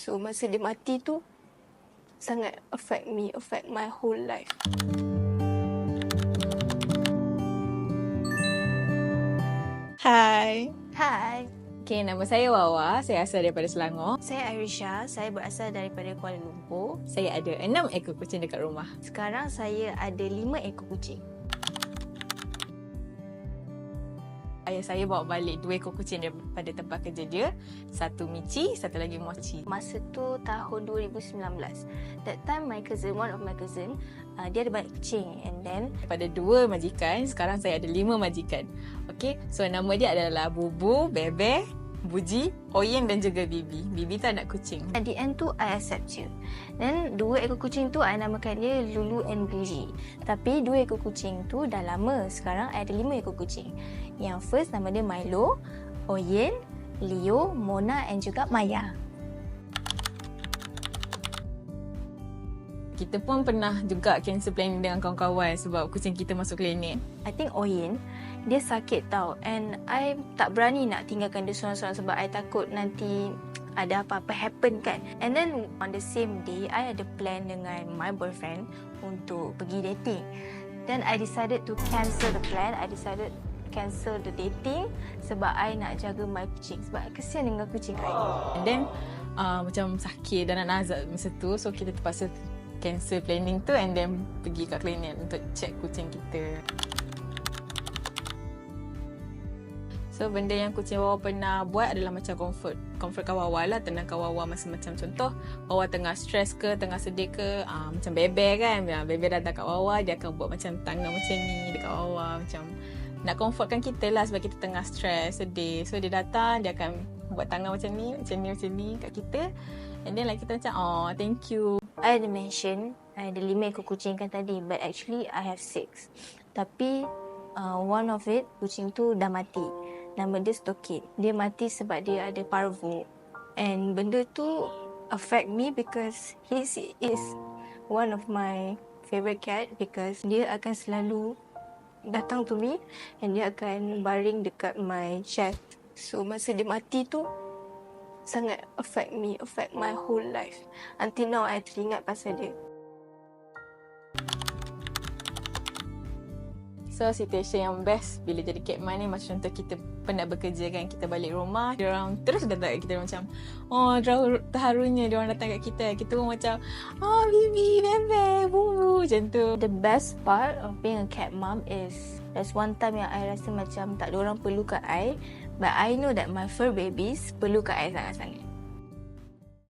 So masa dia mati tu sangat affect my whole life. Hai. Hai, Okay, nama saya Wawa. Saya asal daripada Selangor. saya Airisha. Saya berasal daripada Kuala Lumpur. Saya ada 6 ekor kucing dekat rumah. Sekarang saya ada 5 ekor kucing. Ayah saya bawa balik 2 ekor kucing daripada tempat kerja dia. Satu Michi, satu lagi Mochi. Masa tu tahun 2019. That time one of my cousin, dia ada banyak kucing. And then Daripada 2 majikan, sekarang saya ada 5 majikan. Okay, so nama dia adalah Bubu, Bebe, Buji, Oyen dan juga Bibi. Bibi tu anak kucing. at the end tu I accept you. Then 2 ekor kucing tu I namakan dia Lulu and Buji. Tapi 2 ekor kucing tu dah lama. Sekarang I ada 5 ekor kucing. Yang first nama dia Milo, Oyen, Leo, Mona and juga Maya. Kita pun pernah juga cancel planning dengan kawan-kawan sebab kucing kita masuk klinik. I think Oyen, dia sakit tau. And I tak berani nak tinggalkan dia seorang-seorang sebab I takut nanti ada apa-apa happen kan. And then on the same day, I ada plan dengan my boyfriend untuk pergi dating. Then I decided to cancel the plan. I decided cancel the dating sebab I nak jaga my kucing. Sebab kesian dengan kucing I. And then macam sakit dan nak nazak masa tu. So kita terpaksa cancel planning tu and then pergi kat klinik untuk check kucing kita. So benda yang kucing Wawa pernah buat adalah macam comfortkan Wawa lah, tenangkan Wawa masa macam contoh Wawa tengah stres ke, tengah sedih ke, macam Bebe kan, Bebe datang kat Wawa, dia akan buat macam tangan macam ni dekat Wawa, macam nak comfortkan kita lah sebab kita tengah stres, sedih. So dia datang, dia akan buat tangan macam ni kat kita. And then like kita macam, oh thank you. I ada mention I ada 5 ekor kucing kan tadi, but actually I have 6. Tapi one of it, kucing tu dah mati. Nama dia Stokit. Dia mati sebab dia ada parvo. And benda tu affect me because he is one of my favorite cat because dia akan selalu datang to me and dia akan baring dekat my chest. So masa dia mati tu sangat affect my whole life. Until now, I teringat pasal dia. So situasi yang best bila jadi catman ni macam contoh kita penat bekerja kan, kita balik rumah, diorang terus datang kat kita macam, oh terharunya diorang datang kat kita. Kita pun macam, oh Bibi, Bebe, Bubu, macam tu. The best part of being a cat mom is there's one time yang I rasa macam tak ada orang perlu kat I, but I know that my fur babies perlu kat I sangat-sangat.